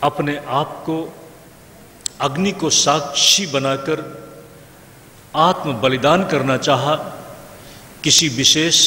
अपने आप को अग्नि को साक्षी बनाकर आत्म बलिदान करना चाहा किसी विशेष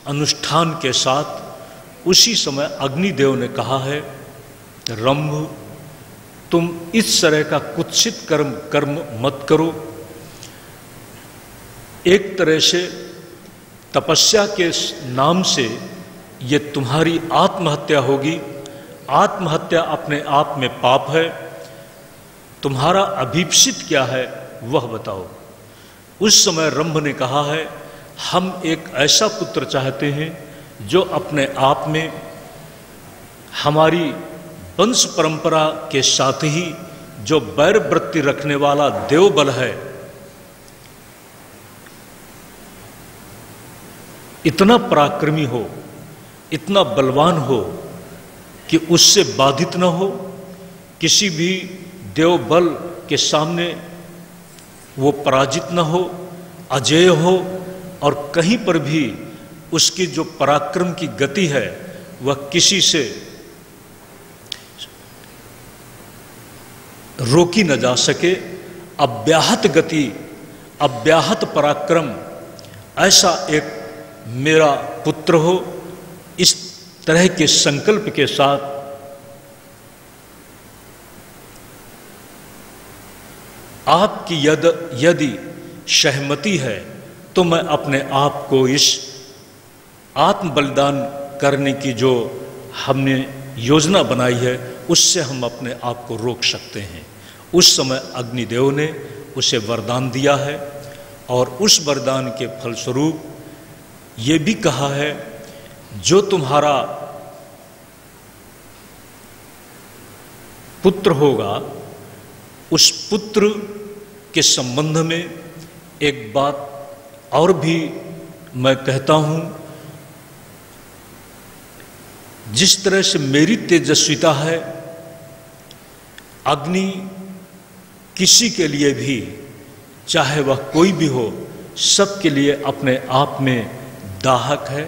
अनुष्ठान के साथ। उसी समय अग्निदेव ने कहा है, रंभ तुम इस तरह का कुत्सित कर्म मत करो। एक तरह से तपस्या के नाम से ये तुम्हारी आत्महत्या होगी। आत्महत्या अपने आप में पाप है। तुम्हारा अभीप्सित क्या है वह बताओ। उस समय रंभ ने कहा है, हम एक ऐसा पुत्र चाहते हैं जो अपने आप में हमारी वंश परंपरा के साथ ही जो बैर वृत्ति रखने वाला देवबल है, इतना पराक्रमी हो, इतना बलवान हो कि उससे बाधित न हो, किसी भी देवबल के सामने वो पराजित न हो, अजेय हो, और कहीं पर भी उसकी जो पराक्रम की गति है वह किसी से रोकी न जा सके। अव्याहत गति, अव्याहत पराक्रम, ऐसा एक मेरा पुत्र हो। इस तरह के संकल्प के साथ आपकी यदि सहमति है तो मैं अपने आप को इस आत्म बलिदान करने की जो हमने योजना बनाई है उससे हम अपने आप को रोक सकते हैं। उस समय अग्निदेव ने उसे वरदान दिया है और उस वरदान के फलस्वरूप ये भी कहा है, जो तुम्हारा पुत्र होगा उस पुत्र के संबंध में एक बात और भी मैं कहता हूं। जिस तरह से मेरी तेजस्विता है, अग्नि किसी के लिए भी, चाहे वह कोई भी हो, सबके लिए अपने आप में दाहक है,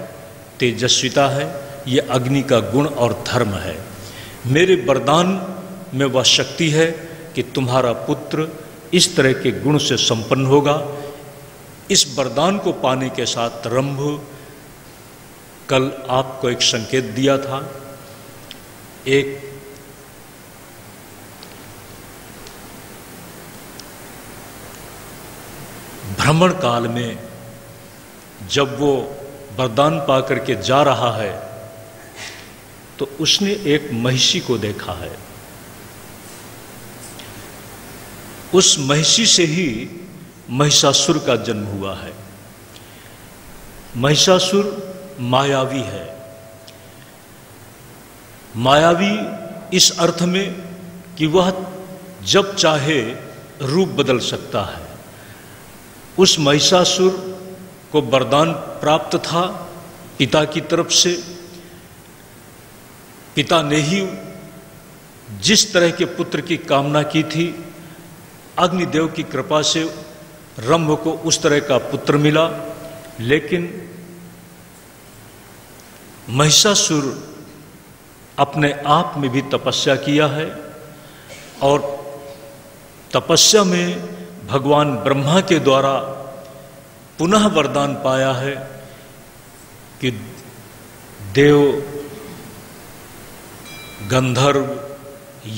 तेजस्विता है। ये अग्नि का गुण और धर्म है। मेरे वरदान में वह शक्ति है कि तुम्हारा पुत्र इस तरह के गुण से संपन्न होगा। इस वरदान को पाने के साथ रंभ, कल आपको एक संकेत दिया था, एक भ्रमण काल में जब वो वरदान पाकर के जा रहा है तो उसने एक महिषी को देखा है। उस महिषी से ही महिषासुर का जन्म हुआ है। महिषासुर मायावी है। मायावी इस अर्थ में कि वह जब चाहे रूप बदल सकता है। उस महिषासुर को वरदान प्राप्त था पिता की तरफ से। पिता ने ही जिस तरह के पुत्र की कामना की थी, अग्निदेव की कृपा से रंभ को उस तरह का पुत्र मिला। लेकिन महिषासुर अपने आप में भी तपस्या किया है और तपस्या में भगवान ब्रह्मा के द्वारा पुनः वरदान पाया है कि देव, गंधर्व,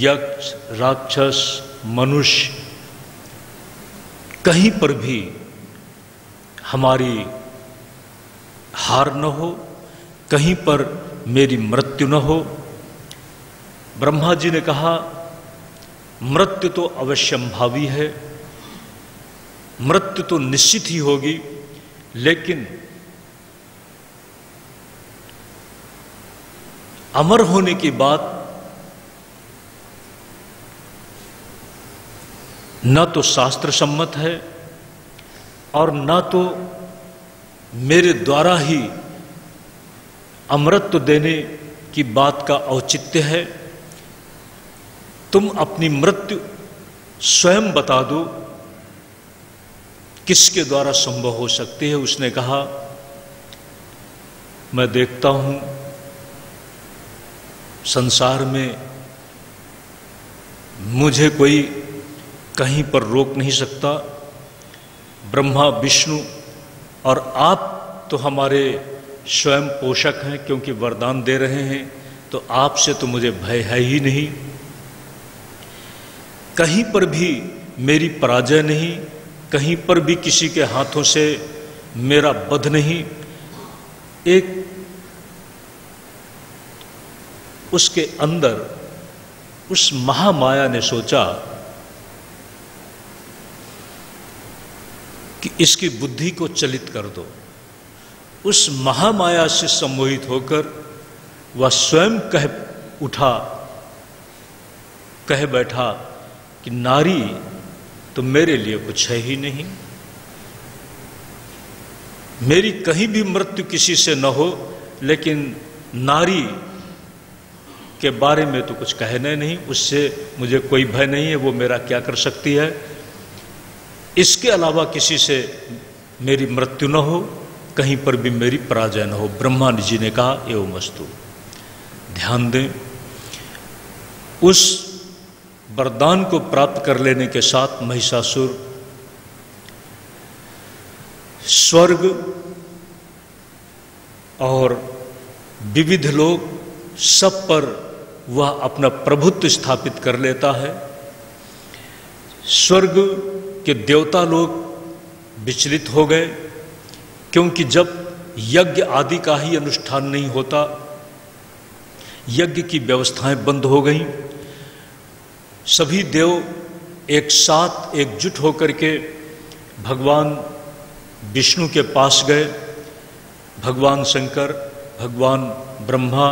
यक्ष, राक्षस, मनुष्य कहीं पर भी हमारी हार न हो, कहीं पर मेरी मृत्यु न हो। ब्रह्मा जी ने कहा, मृत्यु तो अवश्यंभावी है, मृत्यु तो निश्चित ही होगी, लेकिन अमर होने की बात न तो शास्त्र सम्मत है और न तो मेरे द्वारा ही अमृत देने की बात का औचित्य है। तुम अपनी मृत्यु स्वयं बता दो, किसके द्वारा संभव हो सकती है। उसने कहा, मैं देखता हूं संसार में मुझे कोई कहीं पर रोक नहीं सकता। ब्रह्मा, विष्णु और आप तो हमारे स्वयं पोषक हैं, क्योंकि वरदान दे रहे हैं, तो आपसे तो मुझे भय है ही नहीं। कहीं पर भी मेरी पराजय नहीं, कहीं पर भी किसी के हाथों से मेरा वध नहीं। एक उसके अंदर उस महामाया ने सोचा कि इसकी बुद्धि को चलित कर दो। उस महामाया से सम्मोहित होकर वह स्वयं कह बैठा कि नारी तो मेरे लिए कुछ है ही नहीं, मेरी कहीं भी मृत्यु किसी से न हो, लेकिन नारी के बारे में तो कुछ कहना नहीं, उससे मुझे कोई भय नहीं है, वो मेरा क्या कर सकती है। इसके अलावा किसी से मेरी मृत्यु न हो, कहीं पर भी मेरी पराजय न हो। ब्रह्मा जी ने कहा एवमस्तु। ध्यान दें, उस वरदान को प्राप्त कर लेने के साथ महिषासुर स्वर्ग और विविध लोग सब पर वह अपना प्रभुत्व स्थापित कर लेता है। स्वर्ग के देवता लोग विचलित हो गए, क्योंकि जब यज्ञ आदि का ही अनुष्ठान नहीं होता, यज्ञ की व्यवस्थाएं बंद हो गईं। सभी देव एक साथ एकजुट होकर के भगवान विष्णु के पास गए। भगवान शंकर, भगवान ब्रह्मा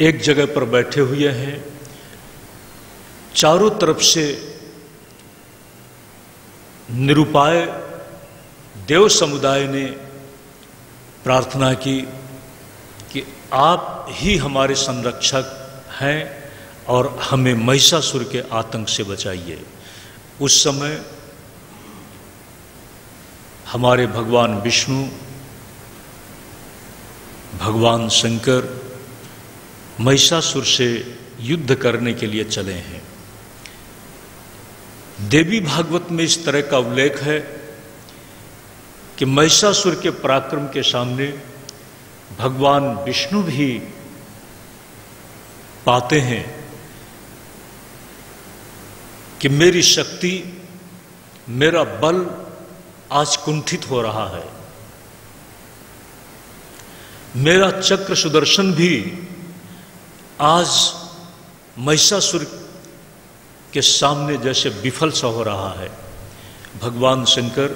एक जगह पर बैठे हुए हैं। चारों तरफ से निरुपाय देव समुदाय ने प्रार्थना की कि आप ही हमारे संरक्षक हैं और हमें महिषासुर के आतंक से बचाइए। उस समय हमारे भगवान विष्णु, भगवान शंकर महिषासुर से युद्ध करने के लिए चले हैं। देवी भागवत में इस तरह का उल्लेख है कि महिषासुर के पराक्रम के सामने भगवान विष्णु भी पाते हैं कि मेरी शक्ति, मेरा बल आज कुंठित हो रहा है। मेरा चक्र सुदर्शन भी आज महिषासुर के सामने जैसे विफल सा हो रहा है। भगवान शंकर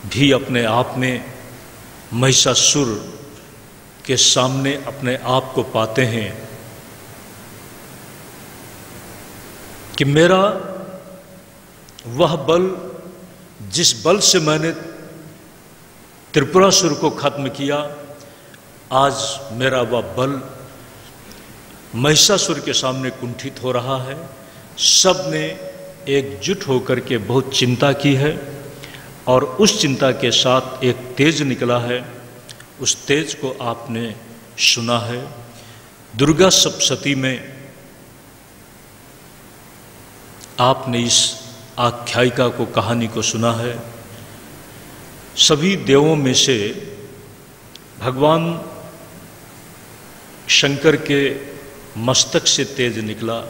भी अपने आप में महिषासुर के सामने अपने आप को पाते हैं कि मेरा वह बल, जिस बल से मैंने त्रिपुरासुर को खत्म किया, आज मेरा वह बल महिषासुर के सामने कुंठित हो रहा है। सब ने एकजुट होकर के बहुत चिंता की है और उस चिंता के साथ एक तेज निकला है। उस तेज को आपने सुना है। दुर्गा सप्तशती में आपने इस आख्यायिका को, कहानी को सुना है। सभी देवों में से भगवान शंकर के मस्तक से तेज निकला,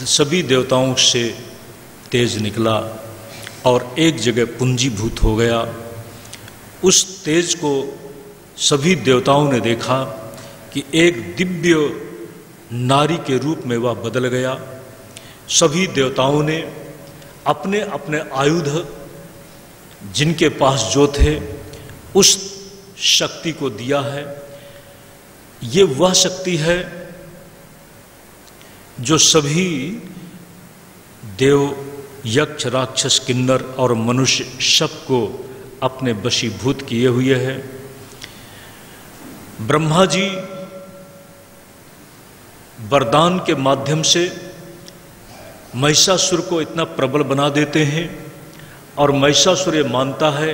सभी देवताओं से तेज निकला और एक जगह पूंजीभूत हो गया। उस तेज को सभी देवताओं ने देखा कि एक दिव्य नारी के रूप में वह बदल गया। सभी देवताओं ने अपने अपने आयुध जिनके पास जो थे उस शक्ति को दिया है। ये वह शक्ति है जो सभी देव, यक्ष, राक्षस, किन्नर और मनुष्य सबको अपने वशीभूत किए हुए है। ब्रह्मा जी वरदान के माध्यम से महिषासुर को इतना प्रबल बना देते हैं और महिषासुर ये मानता है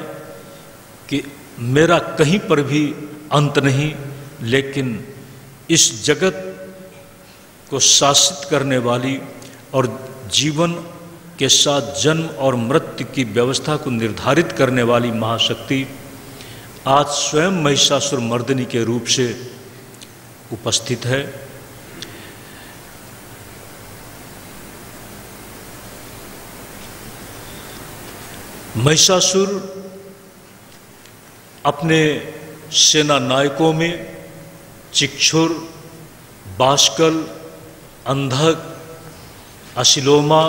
कि मेरा कहीं पर भी अंत नहीं, लेकिन इस जगत को शासित करने वाली और जीवन के साथ जन्म और मृत्यु की व्यवस्था को निर्धारित करने वाली महाशक्ति आज स्वयं महिषासुर मर्दिनी के रूप से उपस्थित है। महिषासुर अपने सेना नायकों में चिक्षुर, बाष्कल, अंधक, अशिलोमा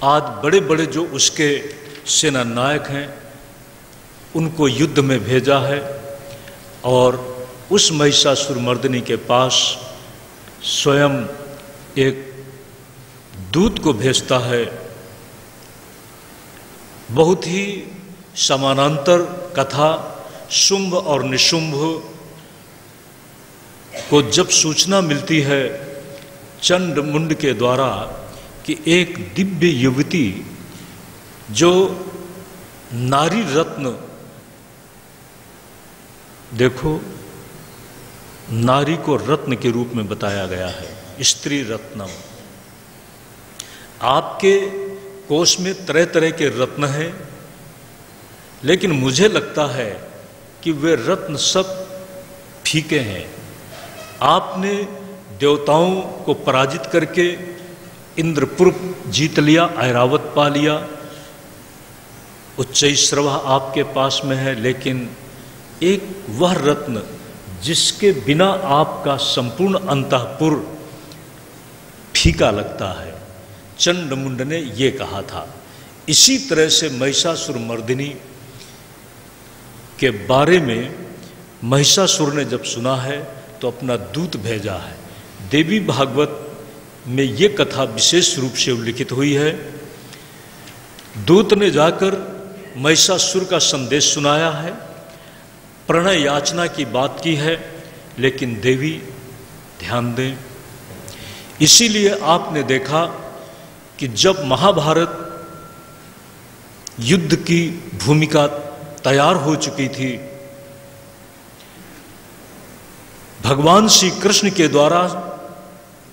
आदि बड़े बड़े जो उसके सेना नायक हैं उनको युद्ध में भेजा है और उस महिषासुर मर्दिनी के पास स्वयं एक दूत को भेजता है। बहुत ही समानांतर कथा शुंभ और निशुंभ को जब सूचना मिलती है चंड मुंड के द्वारा कि एक दिव्य युवती जो नारी रत्न, देखो नारी को रत्न के रूप में बताया गया है, स्त्री रत्नम। आपके कोश में तरह तरह के रत्न हैं, लेकिन मुझे लगता है कि वे रत्न सब फीके हैं। आपने देवताओं को पराजित करके इंद्रपुर जीत लिया, ऐरावत पा लिया, उच्चैश्रवा आपके पास में है, लेकिन एक वह रत्न जिसके बिना आपका संपूर्ण अंतःपुर फीका लगता है, चंडमुंड ने ये कहा था। इसी तरह से महिषासुर मर्दिनी के बारे में महिषासुर ने जब सुना है तो अपना दूत भेजा है। देवी भागवत में ये कथा विशेष रूप से उल्लिखित हुई है। दूत ने जाकर महिषासुर का संदेश सुनाया है, प्रणय याचना की बात की है, लेकिन देवी ध्यान दें, इसीलिए आपने देखा कि जब महाभारत युद्ध की भूमिका तैयार हो चुकी थी, भगवान श्री कृष्ण के द्वारा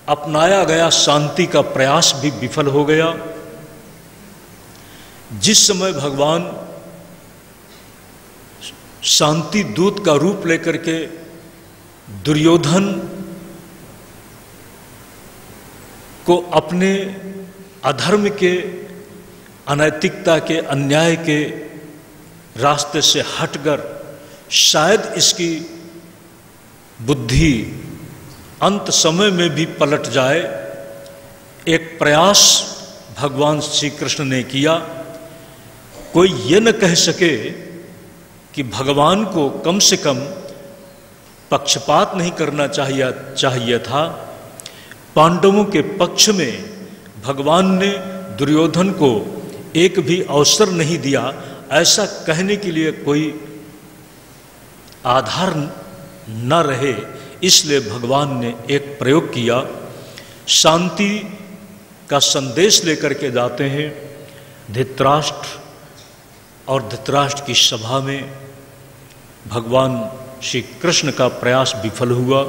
अपनाया गया शांति का प्रयास भी विफल हो गया। जिस समय भगवान शांति दूत का रूप लेकर के दुर्योधन को अपने अधर्म के, अनैतिकता के, अन्याय के रास्ते से हटकर शायद इसकी बुद्धि अंत समय में भी पलट जाए, एक प्रयास भगवान श्री कृष्ण ने किया। कोई ये न कह सके कि भगवान को कम से कम पक्षपात नहीं करना चाहिए था। पांडवों के पक्ष में भगवान ने दुर्योधन को एक भी अवसर नहीं दिया, ऐसा कहने के लिए कोई आधार न रहे, इसलिए भगवान ने एक प्रयोग किया। शांति का संदेश लेकर के जाते हैं धृतराष्ट्र, और धृतराष्ट्र की सभा में भगवान श्री कृष्ण का प्रयास विफल हुआ।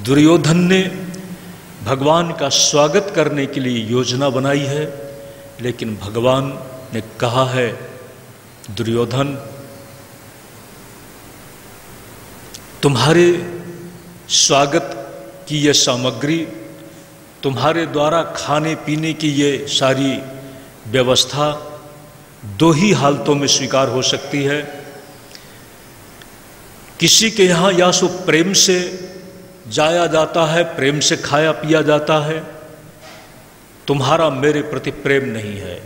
दुर्योधन ने भगवान का स्वागत करने के लिए योजना बनाई है, लेकिन भगवान ने कहा है, दुर्योधन तुम्हारे स्वागत की ये सामग्री, तुम्हारे द्वारा खाने पीने की ये सारी व्यवस्था दो ही हालतों में स्वीकार हो सकती है। किसी के यहाँ या सो प्रेम से जाया जाता है, प्रेम से खाया पिया जाता है, तुम्हारा मेरे प्रति प्रेम नहीं है,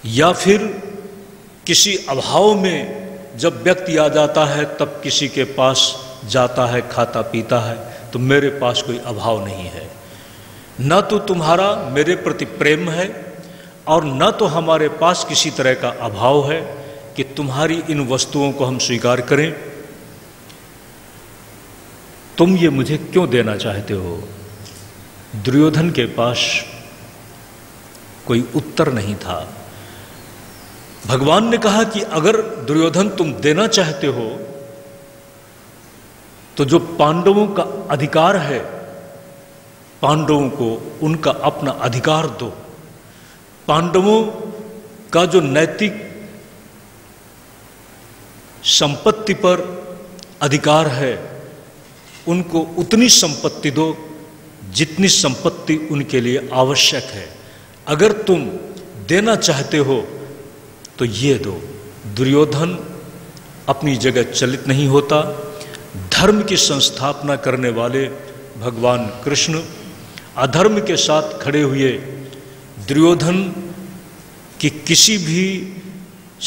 या फिर किसी अभाव में जब व्यक्ति आ जाता है तब किसी के पास जाता है, खाता पीता है, तो मेरे पास कोई अभाव नहीं है। न तो तुम्हारा मेरे प्रति प्रेम है और न तो हमारे पास किसी तरह का अभाव है कि तुम्हारी इन वस्तुओं को हम स्वीकार करें। तुम ये मुझे क्यों देना चाहते हो? दुर्योधन के पास कोई उत्तर नहीं था। भगवान ने कहा कि अगर दुर्योधन तुम देना चाहते हो तो जो पांडवों का अधिकार है पांडवों को उनका अपना अधिकार दो। पांडवों का जो नैतिक संपत्ति पर अधिकार है, उनको उतनी संपत्ति दो जितनी संपत्ति उनके लिए आवश्यक है। अगर तुम देना चाहते हो तो ये दो। दुर्योधन अपनी जगह चलित नहीं होता। धर्म की संस्थापना करने वाले भगवान कृष्ण अधर्म के साथ खड़े हुए दुर्योधन की किसी भी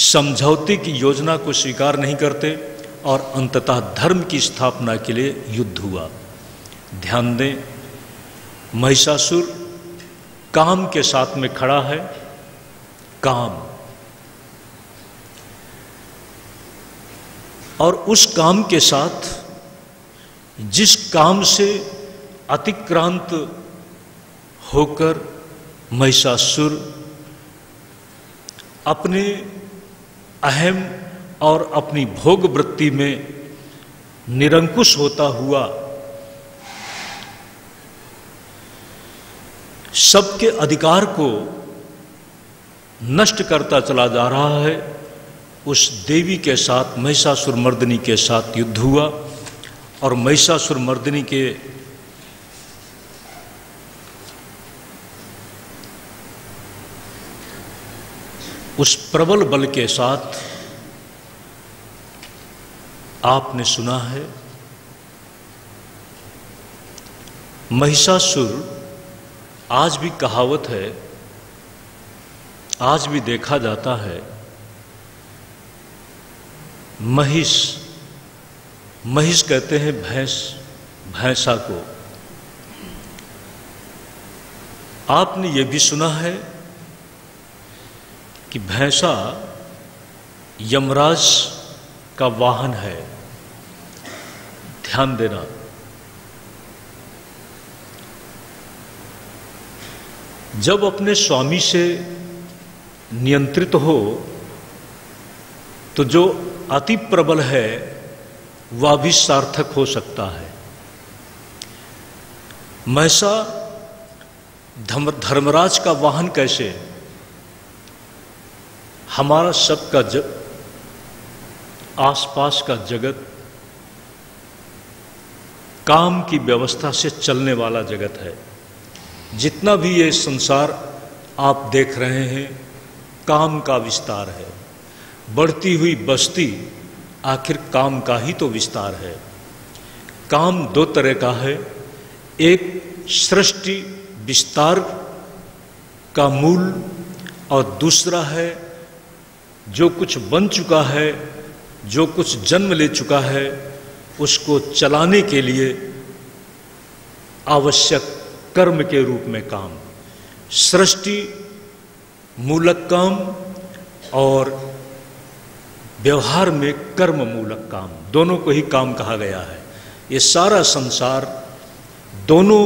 समझौते की योजना को स्वीकार नहीं करते और अंततः धर्म की स्थापना के लिए युद्ध हुआ। ध्यान दें, महिषासुर काम के साथ में खड़ा है। काम, और उस काम के साथ जिस काम से अतिक्रांत होकर महिषासुर अपने अहम और अपनी भोग वृत्ति में निरंकुश होता हुआ सबके अधिकार को नष्ट करता चला जा रहा है, उस देवी के साथ, महिषासुर मर्दिनी के साथ युद्ध हुआ। और महिषासुर मर्दिनी के उस प्रबल बल के साथ आपने सुना है, महिषासुर, आज भी कहावत है, आज भी देखा जाता है, महिष, महिष कहते हैं भैंस, भैंसा को। आपने ये भी सुना है कि भैंसा यमराज का वाहन है। ध्यान देना, जब अपने स्वामी से नियंत्रित हो तो जो अति प्रबल है वह भी सार्थक हो सकता है। महिषा धर्मराज का वाहन कैसे? हमारा सबका आसपास का जगत काम की व्यवस्था से चलने वाला जगत है। जितना भी ये संसार आप देख रहे हैं, काम का विस्तार है। बढ़ती हुई बस्ती आखिर काम का ही तो विस्तार है। काम दो तरह का है, एक सृष्टि विस्तार का मूल, और दूसरा है जो कुछ बन चुका है, जो कुछ जन्म ले चुका है, उसको चलाने के लिए आवश्यक कर्म के रूप में काम। सृष्टि मूलक काम और व्यवहार में कर्म मूलक काम, दोनों को ही काम कहा गया है। ये सारा संसार दोनों